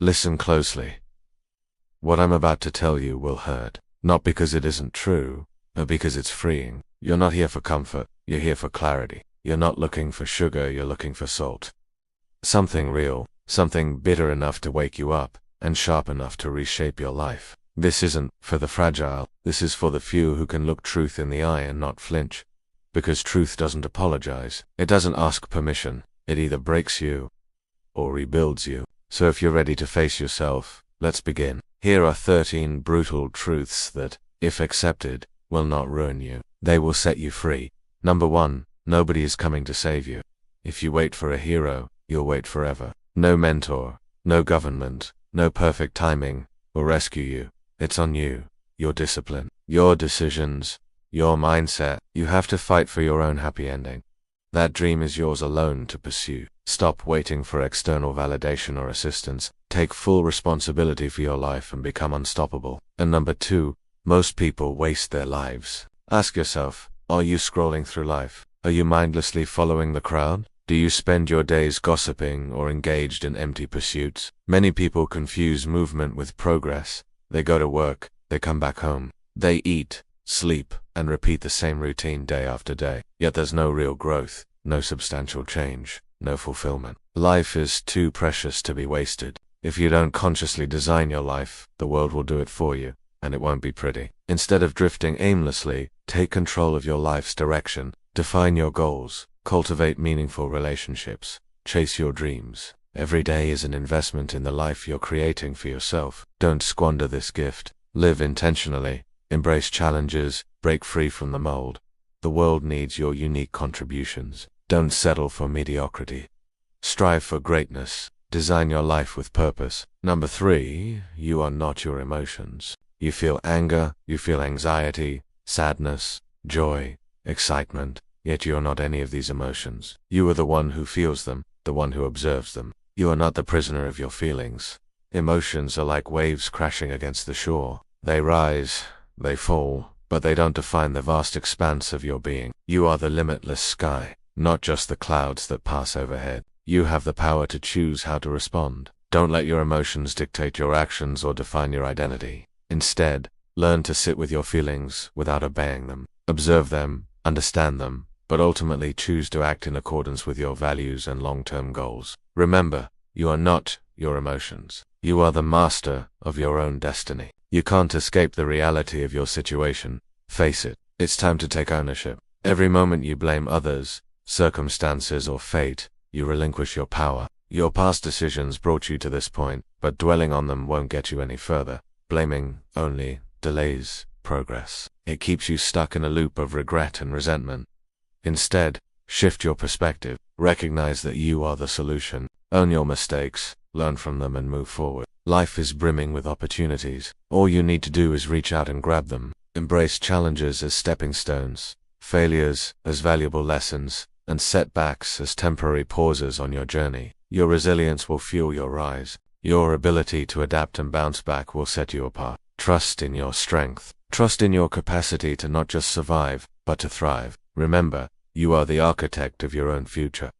Listen closely. What I'm about to tell you will hurt, not because it isn't true, but because it's freeing. You're not here for comfort, you're here for clarity. You're not looking for sugar, you're looking for salt. Something real, something bitter enough to wake you up, and sharp enough to reshape your life. This isn't for the fragile, this is for the few who can look truth in the eye and not flinch. Because truth doesn't apologize, it doesn't ask permission, it either breaks you or rebuilds you. So if you're ready to face yourself, let's begin. Here are 13 brutal truths that, if accepted, will not ruin you. They will set you free. Number 1. Nobody is coming to save you. If you wait for a hero, you'll wait forever. No mentor, no government, no perfect timing will rescue you. It's on you, your discipline, your decisions, your mindset. You have to fight for your own happy ending. That dream is yours alone to pursue. Stop waiting for external validation or assistance. Take full responsibility for your life and become unstoppable. And number 2, most people waste their lives. Ask yourself, are you scrolling through life? Are you mindlessly following the crowd? Do you spend your days gossiping or engaged in empty pursuits? Many people confuse movement with progress. They go to work, they come back home. They eat, sleep, and repeat the same routine day after day. Yet there's no real growth, no substantial change, no fulfillment. Life is too precious to be wasted. If you don't consciously design your life, the world will do it for you, and it won't be pretty. Instead of drifting aimlessly, take control of your life's direction. Define your goals, cultivate meaningful relationships, chase your dreams. Every day is an investment in the life you're creating for yourself. Don't squander this gift. Live intentionally, embrace challenges, break free from the mold. The world needs your unique contributions. Don't settle for mediocrity. Strive for greatness. Design your life with purpose. Number 3, you are not your emotions. You feel anger, you feel anxiety, sadness, joy, excitement. Yet you are not any of these emotions. You are the one who feels them, the one who observes them. You are not the prisoner of your feelings. Emotions are like waves crashing against the shore. They rise, they fall, but they don't define the vast expanse of your being. You are the limitless sky, not just the clouds that pass overhead. You have the power to choose how to respond. Don't let your emotions dictate your actions or define your identity. Instead, learn to sit with your feelings without obeying them. Observe them, understand them, but ultimately choose to act in accordance with your values and long-term goals. Remember, you are not your emotions. You are the master of your own destiny. You can't escape the reality of your situation. Face it. It's time to take ownership. Every moment you blame others, circumstances, or fate, you relinquish your power. Your past decisions brought you to this point, but dwelling on them won't get you any further. Blaming only delays progress. It keeps you stuck in a loop of regret and resentment. Instead, shift your perspective. Recognize that you are the solution. Own your mistakes, learn from them, and move forward. Life is brimming with opportunities. All you need to do is reach out and grab them. Embrace challenges as stepping stones, failures as valuable lessons, and setbacks as temporary pauses on your journey. Your resilience will fuel your rise. Your ability to adapt and bounce back will set you apart. Trust in your strength. Trust in your capacity to not just survive, but to thrive. Remember, you are the architect of your own future.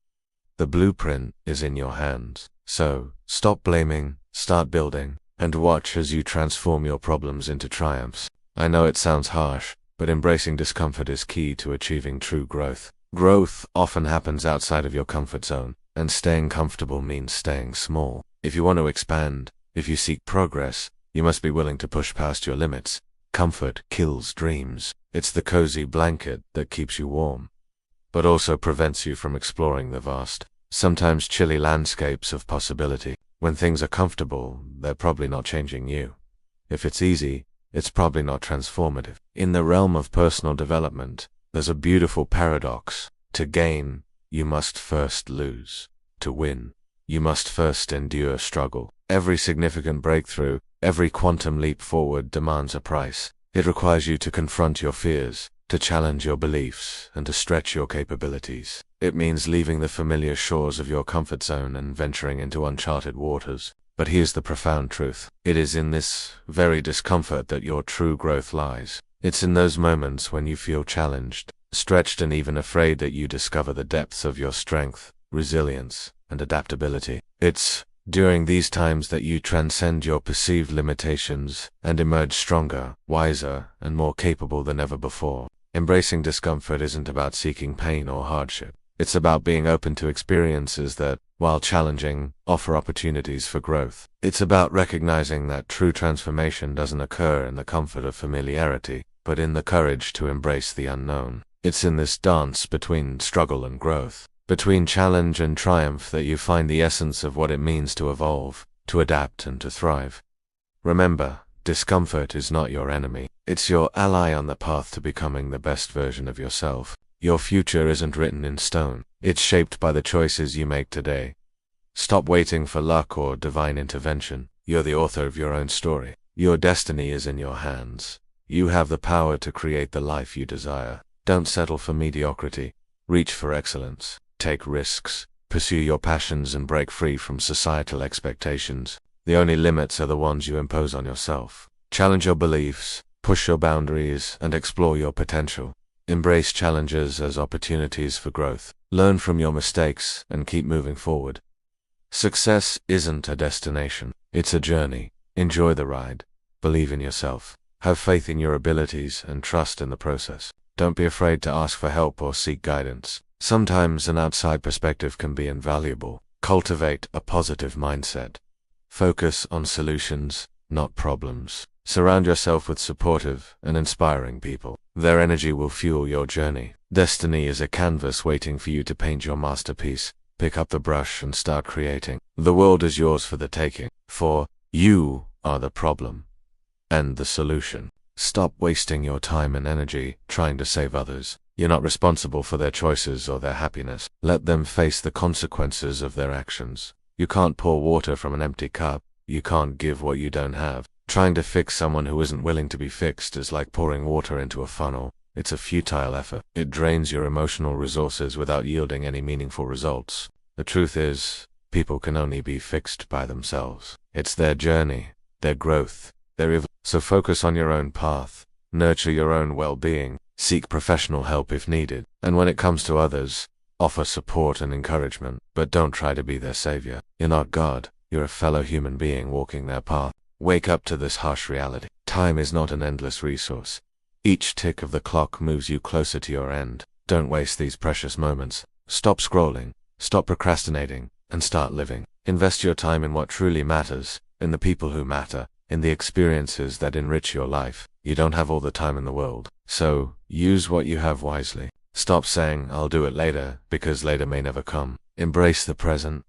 The blueprint is in your hands. So, stop blaming, start building, and watch as you transform your problems into triumphs. I know it sounds harsh, but embracing discomfort is key to achieving true growth. Growth often happens outside of your comfort zone, and staying comfortable means staying small. If you want to expand, if you seek progress, you must be willing to push past your limits. Comfort kills dreams. It's the cozy blanket that keeps you warm, but also prevents you from exploring the vast, sometimes chilly landscapes of possibility. When things are comfortable, they're probably not changing you. If it's easy, it's probably not transformative. In the realm of personal development, there's a beautiful paradox. To gain, you must first lose. To win, you must first endure struggle. Every significant breakthrough, every quantum leap forward demands a price. It requires you to confront your fears, to challenge your beliefs, and to stretch your capabilities. It means leaving the familiar shores of your comfort zone and venturing into uncharted waters. But here's the profound truth. It is in this very discomfort that your true growth lies. It's in those moments when you feel challenged, stretched, and even afraid that you discover the depths of your strength, resilience, and adaptability. It's during these times that you transcend your perceived limitations and emerge stronger, wiser, and more capable than ever before. Embracing discomfort isn't about seeking pain or hardship. It's about being open to experiences that, while challenging, offer opportunities for growth. It's about recognizing that true transformation doesn't occur in the comfort of familiarity, but in the courage to embrace the unknown. It's in this dance between struggle and growth, between challenge and triumph, that you find the essence of what it means to evolve, to adapt, and to thrive. Remember, discomfort is not your enemy. It's your ally on the path to becoming the best version of yourself. Your future isn't written in stone. It's shaped by the choices you make today. Stop waiting for luck or divine intervention. You're the author of your own story. Your destiny is in your hands. You have the power to create the life you desire. Don't settle for mediocrity. Reach for excellence. Take risks. Pursue your passions and break free from societal expectations. The only limits are the ones you impose on yourself. Challenge your beliefs, push your boundaries, and explore your potential. Embrace challenges as opportunities for growth. Learn from your mistakes and keep moving forward. Success isn't a destination. It's a journey. Enjoy the ride. Believe in yourself. Have faith in your abilities and trust in the process. Don't be afraid to ask for help or seek guidance. Sometimes an outside perspective can be invaluable. Cultivate a positive mindset. Focus on solutions, not problems. Surround yourself with supportive and inspiring people. Their energy will fuel your journey. Destiny is a canvas waiting for you to paint your masterpiece. Pick up the brush and start creating. The world is yours for the taking, for you are the problem and the solution. Stop wasting your time and energy trying to save others. You're not responsible for their choices or their happiness. Let them face the consequences of their actions. You can't pour water from an empty cup. You can't give what you don't have. Trying to fix someone who isn't willing to be fixed is like pouring water into a funnel. It's a futile effort. It drains your emotional resources without yielding any meaningful results. The truth is, people can only be fixed by themselves. It's their journey, their growth, their evolution. So focus on your own path, nurture your own well-being, seek professional help if needed, and when it comes to others, offer support and encouragement, but don't try to be their savior. You're not God. You're a fellow human being walking their path. Wake up to this harsh reality. Time is not an endless resource. Each tick of the clock moves you closer to your end. Don't waste these precious moments. Stop scrolling, stop procrastinating, and start living. Invest your time in what truly matters, in the people who matter, in the experiences that enrich your life. You don't have all the time in the world, so use what you have wisely. Stop saying, "I'll do it later," because later may never come. Embrace the present.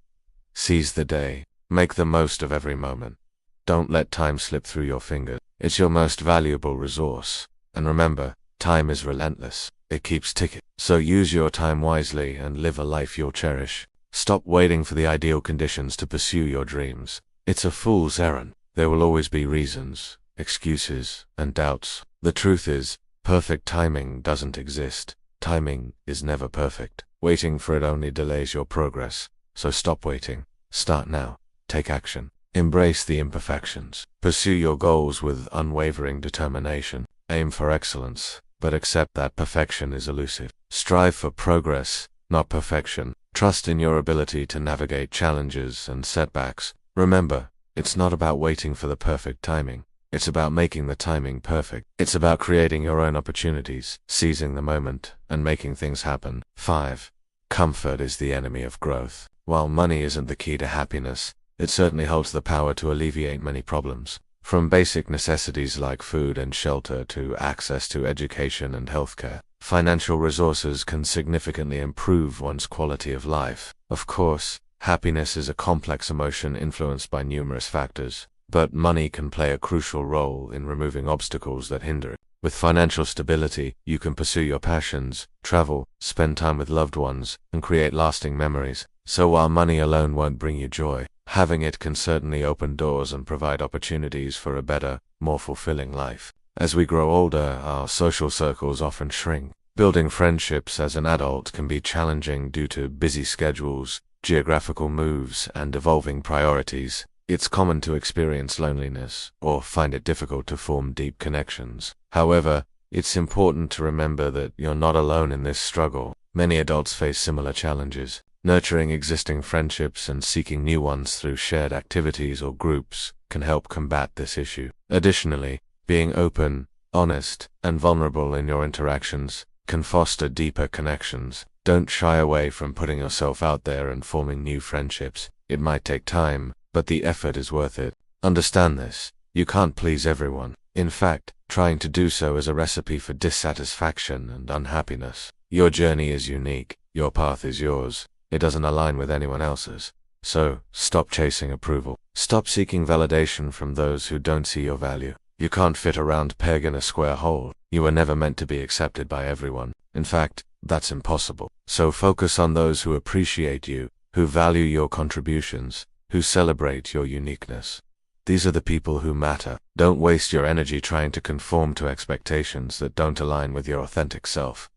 Seize the day. Make the most of every moment. Don't let time slip through your fingers. It's your most valuable resource. And remember, time is relentless. It keeps ticking. So use your time wisely and live a life you'll cherish. Stop waiting for the ideal conditions to pursue your dreams. It's a fool's errand. There will always be reasons, excuses, and doubts. The truth is, perfect timing doesn't exist. Timing is never perfect. Waiting for it only delays your progress. So stop waiting. Start now. Take action. Embrace the imperfections. Pursue your goals with unwavering determination. Aim for excellence, but accept that perfection is elusive. Strive for progress, not perfection. Trust in your ability to navigate challenges and setbacks. Remember, it's not about waiting for the perfect timing. It's about making the timing perfect. It's about creating your own opportunities, seizing the moment, and making things happen. 5. Comfort is the enemy of growth. While money isn't the key to happiness, it certainly holds the power to alleviate many problems. From basic necessities like food and shelter to access to education and healthcare, financial resources can significantly improve one's quality of life. Of course, happiness is a complex emotion influenced by numerous factors, but money can play a crucial role in removing obstacles that hinder it. With financial stability, you can pursue your passions, travel, spend time with loved ones, and create lasting memories. So while money alone won't bring you joy, having it can certainly open doors and provide opportunities for a better, more fulfilling life. As we grow older, our social circles often shrink. Building friendships as an adult can be challenging due to busy schedules, geographical moves, and evolving priorities. It's common to experience loneliness or find it difficult to form deep connections. However, it's important to remember that you're not alone in this struggle. Many adults face similar challenges. Nurturing existing friendships and seeking new ones through shared activities or groups can help combat this issue. Additionally, being open, honest, and vulnerable in your interactions can foster deeper connections. Don't shy away from putting yourself out there and forming new friendships. It might take time, but the effort is worth it. Understand this. You can't please everyone. In fact, trying to do so is a recipe for dissatisfaction and unhappiness. Your journey is unique. Your path is yours. It doesn't align with anyone else's. So, stop chasing approval. Stop seeking validation from those who don't see your value. You can't fit a round peg in a square hole. You were never meant to be accepted by everyone. In fact, that's impossible. So focus on those who appreciate you, who value your contributions, who celebrate your uniqueness. These are the people who matter. Don't waste your energy trying to conform to expectations that don't align with your authentic self.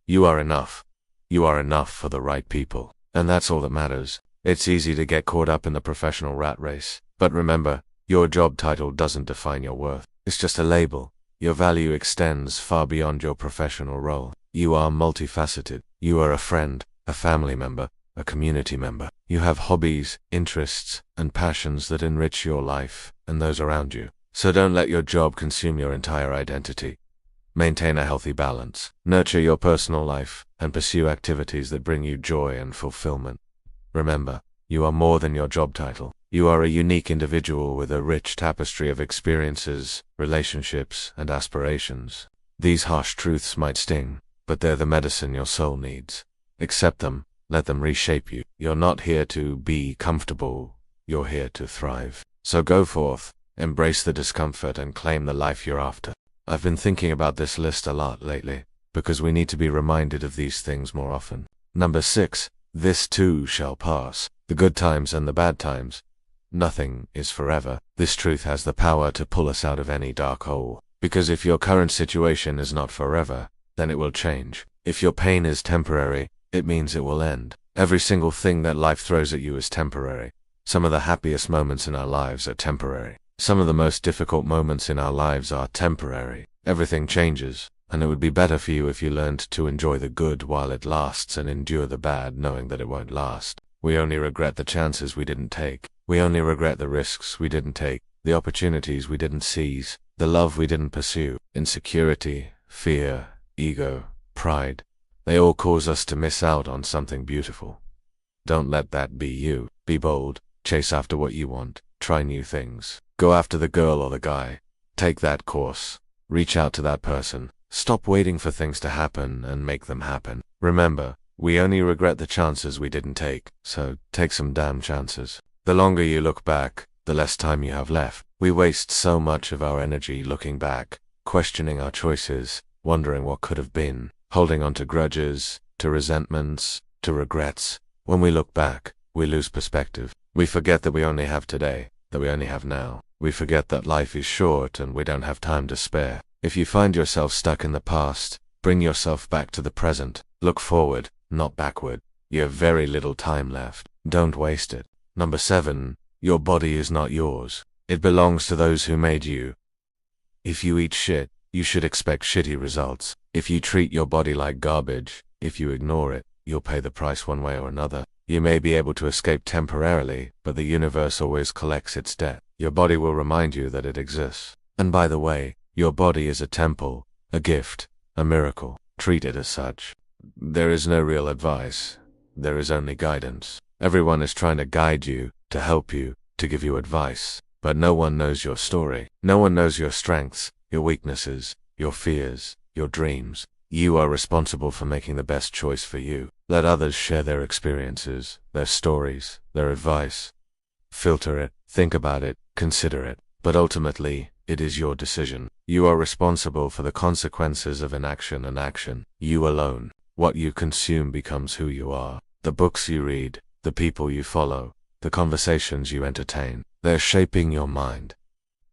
You are enough. You are enough for the right people. And that's all that matters. It's easy to get caught up in the professional rat race. But remember, your job title doesn't define your worth. It's just a label. Your value extends far beyond your professional role. You are multifaceted. You are a friend, a family member, a community member. You have hobbies, interests, and passions that enrich your life and those around you. So don't let your job consume your entire identity. Maintain a healthy balance. Nurture your personal life and pursue activities that bring you joy and fulfillment. Remember, you are more than your job title. You are a unique individual with a rich tapestry of experiences, relationships, and aspirations. These harsh truths might sting, but they're the medicine your soul needs. Accept them. Let them reshape you. You're not here to be comfortable. You're here to thrive. So go forth, embrace the discomfort, and claim the life you're after. I've been thinking about this list a lot lately, because we need to be reminded of these things more often. Number 6, this too shall pass. The good times and the bad times. Nothing is forever. This truth has the power to pull us out of any dark hole. Because if your current situation is not forever, then it will change. If your pain is temporary, it means it will end. Every single thing that life throws at you is temporary. Some of the happiest moments in our lives are temporary. Some of the most difficult moments in our lives are temporary. Everything changes, and it would be better for you if you learned to enjoy the good while it lasts and endure the bad knowing that it won't last. We only regret the chances we didn't take. We only regret the risks we didn't take, the opportunities we didn't seize, the love we didn't pursue. Insecurity, fear, ego, pride. They all cause us to miss out on something beautiful. Don't let that be you. Be bold. Chase after what you want. Try new things. Go after the girl or the guy. Take that course. Reach out to that person. Stop waiting for things to happen and make them happen. Remember, we only regret the chances we didn't take, so take some damn chances. The longer you look back, the less time you have left. We waste so much of our energy looking back, questioning our choices, wondering what could have been, holding on to grudges, to resentments, to regrets. When we look back, we lose perspective. We forget that we only have today, that we only have now. We forget that life is short and we don't have time to spare. If you find yourself stuck in the past, bring yourself back to the present. Look forward, not backward. You have very little time left. Don't waste it. Number 7, your body is not yours. It belongs to those who made you. If you eat shit, you should expect shitty results. If you treat your body like garbage, if you ignore it, you'll pay the price one way or another. You may be able to escape temporarily, but the universe always collects its debt. Your body will remind you that it exists. And by the way, your body is a temple, a gift, a miracle. Treat it as such. There is no real advice. There is only guidance. Everyone is trying to guide you, to help you, to give you advice. But no one knows your story. No one knows your strengths, your weaknesses, your fears, your dreams. You are responsible for making the best choice for you. Let others share their experiences, their stories, their advice. Filter it, think about it, consider it. But ultimately, it is your decision. You are responsible for the consequences of inaction and action. You alone. What you consume becomes who you are. The books you read, the people you follow, the conversations you entertain, they're shaping your mind.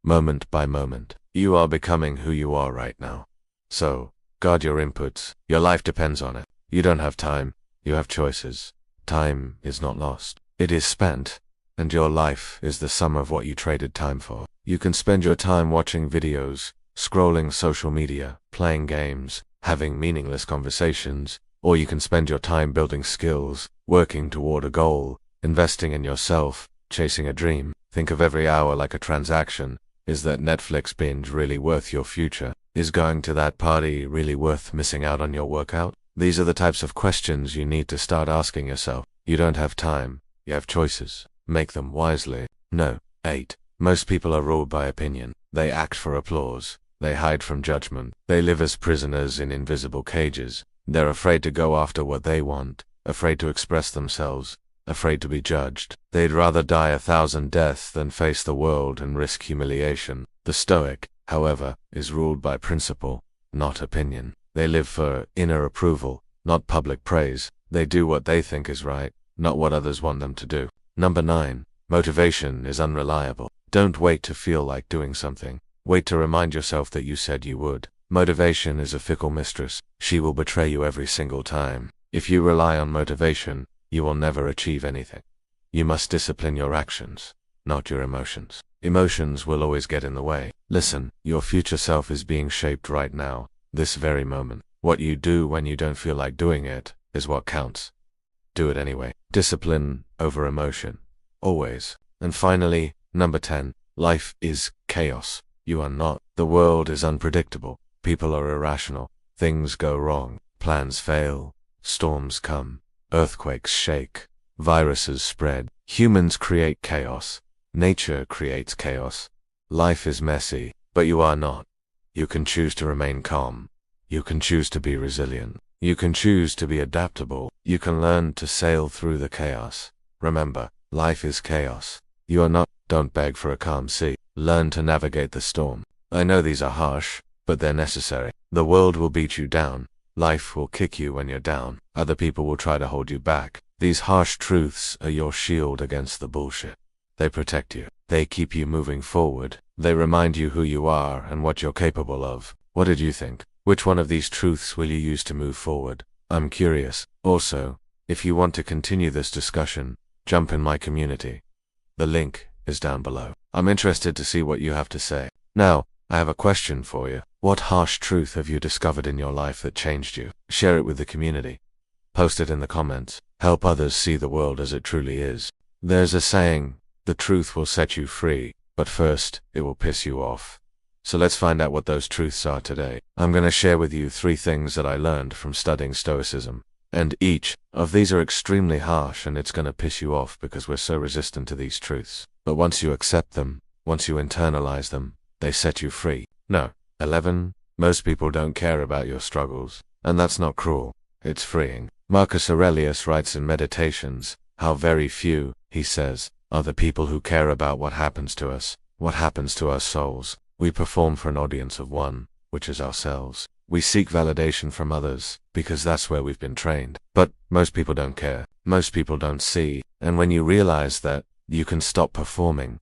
Moment by moment, you are becoming who you are right now. So, guard your inputs. Your life depends on it. You don't have time. You have choices. Time is not lost. It is spent. And your life is the sum of what you traded time for. You can spend your time watching videos, scrolling social media, playing games, having meaningless conversations, or you can spend your time building skills, working toward a goal, investing in yourself, chasing a dream. Think of every hour like a transaction. Is that Netflix binge really worth your future? Is going to that party really worth missing out on your workout? These are the types of questions you need to start asking yourself. You don't have time. You have choices. Make them wisely. No. 8. Most people are ruled by opinion. They act for applause. They hide from judgment. They live as prisoners in invisible cages. They're afraid to go after what they want, afraid to express themselves, afraid to be judged. They'd rather die 1,000 deaths than face the world and risk humiliation. The Stoic, however, is ruled by principle, not opinion. They live for inner approval, not public praise. They do what they think is right, not what others want them to do. Number 9. Motivation is unreliable. Don't wait to feel like doing something. Wait to remind yourself that you said you would. Motivation is a fickle mistress. She will betray you every single time. If you rely on motivation, you will never achieve anything. You must discipline your actions, not your emotions. Emotions will always get in the way. Listen, your future self is being shaped right now, this very moment. What you do when you don't feel like doing it is what counts. Do it anyway. Discipline over emotion. Always. And finally, number 10. Life is chaos. You are not. The world is unpredictable. People are irrational. Things go wrong. Plans fail. Storms come. Earthquakes shake. Viruses spread. Humans create chaos. Nature creates chaos. Life is messy, but you are not. You can choose to remain calm. You can choose to be resilient. You can choose to be adaptable. You can learn to sail through the chaos. Remember, life is chaos. You are not. Don't beg for a calm sea. Learn to navigate the storm. I know these are harsh, but they're necessary. The world will beat you down. Life will kick you when you're down. Other people will try to hold you back. These harsh truths are your shield against the bullshit. They protect you. They keep you moving forward. They remind you who you are and what you're capable of. What did you think? Which one of these truths will you use to move forward? I'm curious. Also, if you want to continue this discussion, jump in my community. The link is down below. I'm interested to see what you have to say. Now, I have a question for you. What harsh truth have you discovered in your life that changed you? Share it with the community. Post it in the comments. Help others see the world as it truly is. There's a saying, the truth will set you free, but first, it will piss you off. So let's find out what those truths are today. I'm going to share with you 3 things that I learned from studying Stoicism. And each of these are extremely harsh, and it's going to piss you off because we're so resistant to these truths. But once you accept them, once you internalize them, they set you free. No. 11. Most people don't care about your struggles. And that's not cruel. It's freeing. Marcus Aurelius writes in Meditations, how very few, he says, are the people who care about what happens to us, what happens to our souls. We perform for an audience of one, which is ourselves. We seek validation from others, because that's where we've been trained. But most people don't care. Most people don't see. And when you realize that, you can stop performing.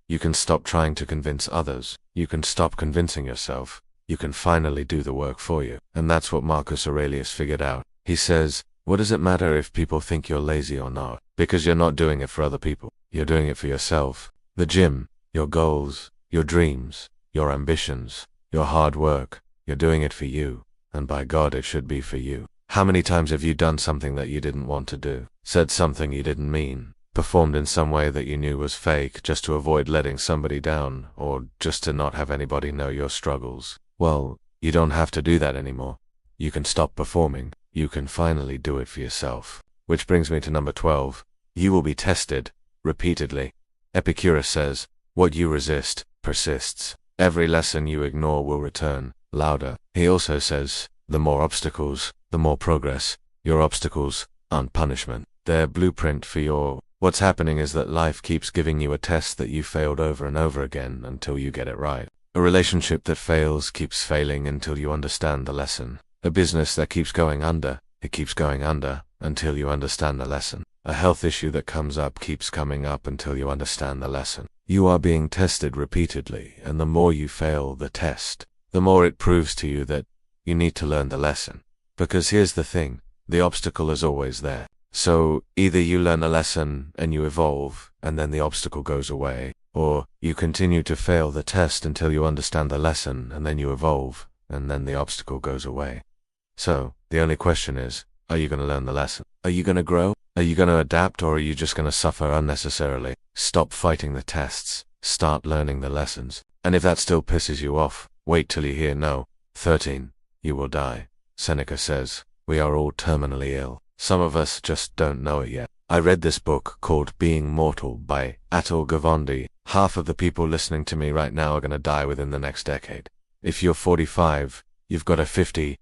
You can stop trying to convince others. You can stop convincing yourself. You can finally do the work for you. And that's what Marcus Aurelius figured out. He says, what does it matter if people think you're lazy or not? Because you're not doing it for other people. You're doing it for yourself. The gym, your goals, your dreams, your ambitions, your hard work. You're doing it for you. And by God, it should be for you. How many times have you done something that you didn't want to do? Said something you didn't mean? Performed in some way that you knew was fake just to avoid letting somebody down, or just to not have anybody know your struggles? Well, you don't have to do that anymore. You can stop performing. You can finally do it for yourself. Which brings me to number 12. You will be tested, repeatedly. Epictetus says, what you resist, persists. Every lesson you ignore will return, louder. He also says, the more obstacles, the more progress. Your obstacles aren't punishment. They're blueprint for your... What's happening is that life keeps giving you a test that you failed over and over again until you get it right. A relationship that fails keeps failing until you understand the lesson. A business that keeps going under, it keeps going under until you understand the lesson. A health issue that comes up keeps coming up until you understand the lesson. You are being tested repeatedly, and the more you fail the test, the more it proves to you that you need to learn the lesson. Because here's the thing, the obstacle is always there. So either you learn a lesson and you evolve, and then the obstacle goes away, or you continue to fail the test until you understand the lesson, and then you evolve, and then the obstacle goes away. So, the only question is, Are you going to learn the lesson? Are you going to grow? Are you going to adapt, or are you just going to suffer unnecessarily? Stop fighting the tests. Start learning the lessons. And if that still pisses you off, wait till you hear no. 13. You will die. Seneca says, we are all terminally ill. Some of us just don't know it yet. I read this book called Being Mortal by Atul Gawande. Half of the people listening to me right now are going to die within the next decade. If you're 45, you've got a 50-50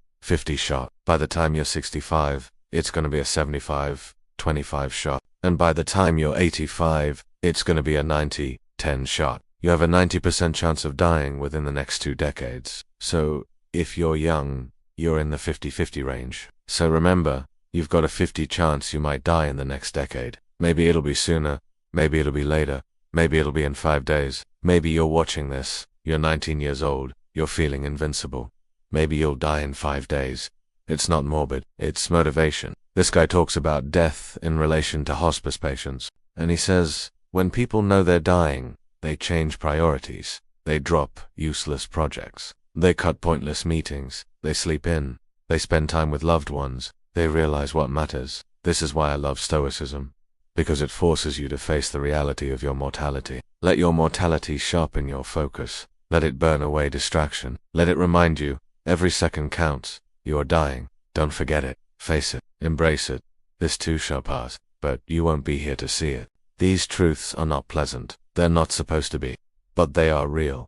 shot. By the time you're 65, it's going to be a 75-25 shot. And by the time you're 85, it's going to be a 90-10 shot. You have a 90% chance of dying within the next 2 decades. So, if you're young, you're in the 50-50 range. So remember, you've got a 50 chance you might die in the next decade. Maybe it'll be sooner, maybe it'll be later, maybe it'll be in 5 days. Maybe you're watching this, you're 19 years old, you're feeling invincible. Maybe you'll die in 5 days. It's not morbid, it's motivation. This guy talks about death in relation to hospice patients, and he says, when people know they're dying, they change priorities. They drop useless projects. They cut pointless meetings. They sleep in. They spend time with loved ones. They realize what matters. This is why I love Stoicism, because it forces you to face the reality of your mortality. Let your mortality sharpen your focus. Let it burn away distraction. Let it remind you, every second counts. You are dying. Don't forget it. Face it. Embrace it. This too shall pass, but you won't be here to see it. These truths are not pleasant. They're not supposed to be, but they are real.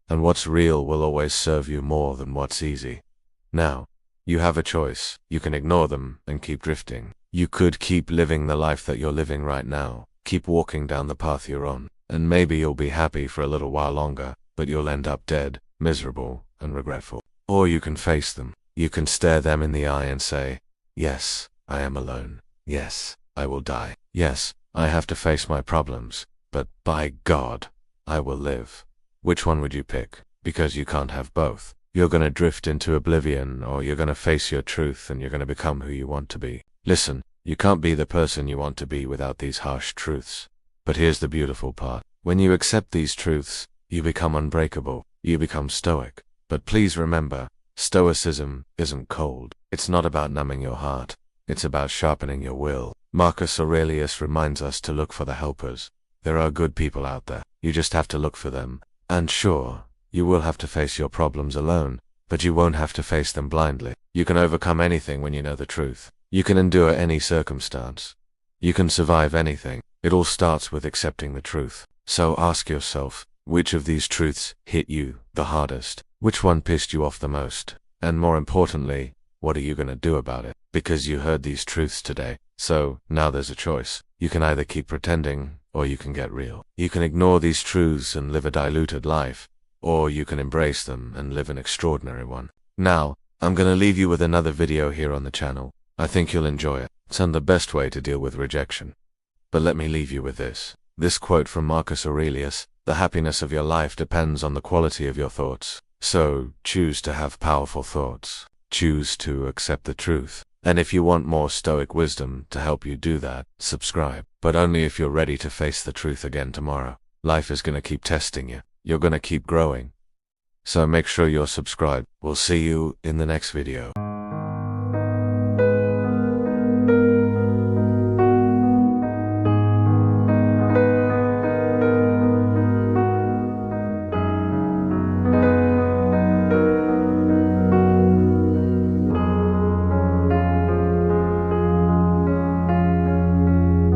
And what's real will always serve you more than what's easy. Now, you have a choice. You can ignore them and keep drifting. You could keep living the life that you're living right now. Keep walking down the path you're on. And maybe you'll be happy for a little while longer, but you'll end up dead, miserable, and regretful. Or you can face them. You can stare them in the eye and say, yes, I am alone. Yes, I will die. Yes, I have to face my problems. But by God, I will live. Which one would you pick? Because you can't have both. You're gonna drift into oblivion, or you're gonna face your truth and you're gonna become who you want to be. Listen, you can't be the person you want to be without these harsh truths. But here's the beautiful part. When you accept these truths, you become unbreakable. You become stoic. But please remember, Stoicism isn't cold. It's not about numbing your heart. It's about sharpening your will. Marcus Aurelius reminds us to look for the helpers. There are good people out there. You just have to look for them. And sure, you will have to face your problems alone, but you won't have to face them blindly. You can overcome anything when you know the truth. You can endure any circumstance. You can survive anything. It all starts with accepting the truth. So ask yourself, which of these truths hit you the hardest? Which one pissed you off the most? And more importantly, what are you going to do about it? Because you heard these truths today. So, now there's a choice. You can either keep pretending, or you can get real. You can ignore these truths and live a diluted life, or you can embrace them and live an extraordinary one. Now, I'm gonna leave you with another video here on the channel. I think you'll enjoy it. It's on the best way to deal with rejection. But let me leave you with this. This quote from Marcus Aurelius: the happiness of your life depends on the quality of your thoughts. So, choose to have powerful thoughts. Choose to accept the truth. And if you want more Stoic wisdom to help you do that, subscribe. But only if you're ready to face the truth again tomorrow. Life is gonna keep testing you. You're gonna keep growing. So make sure you're subscribed. We'll see you in the next video.